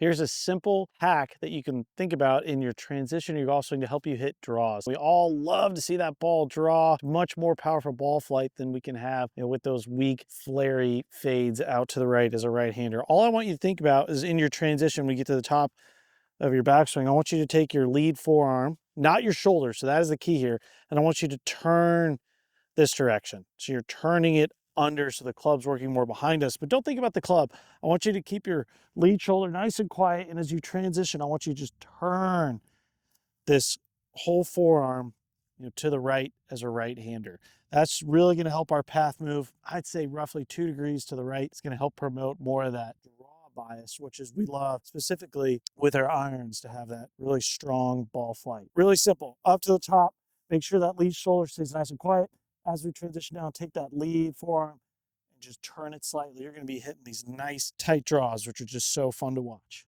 Here's a simple hack that you can think about in your transition you're also going to help you hit draws. We all love to see that ball draw. Much more powerful ball flight than we can have, with those weak, flary fades out to the right as a right-hander. All I want you to think about is in your transition, when you get to the top of your backswing, I want you to take your lead forearm, not your shoulder, so that is the key here, and I want you to turn this direction. So you're turning it under so the club's working more behind us, but don't think about the club. I want you to keep your lead shoulder nice and quiet, and as you transition, I want you to just turn this whole forearm to the right as a right-hander. That's really going to help our path move, I'd say roughly 2 degrees to the right. It's going to help promote more of that draw bias, which is we love specifically with our irons to have that really strong ball flight. Really simple. Up to the top, make sure that lead shoulder stays nice and quiet. As we transition down, take that lead forearm and just turn it slightly. You're going to be hitting these nice tight draws, which are just so fun to watch.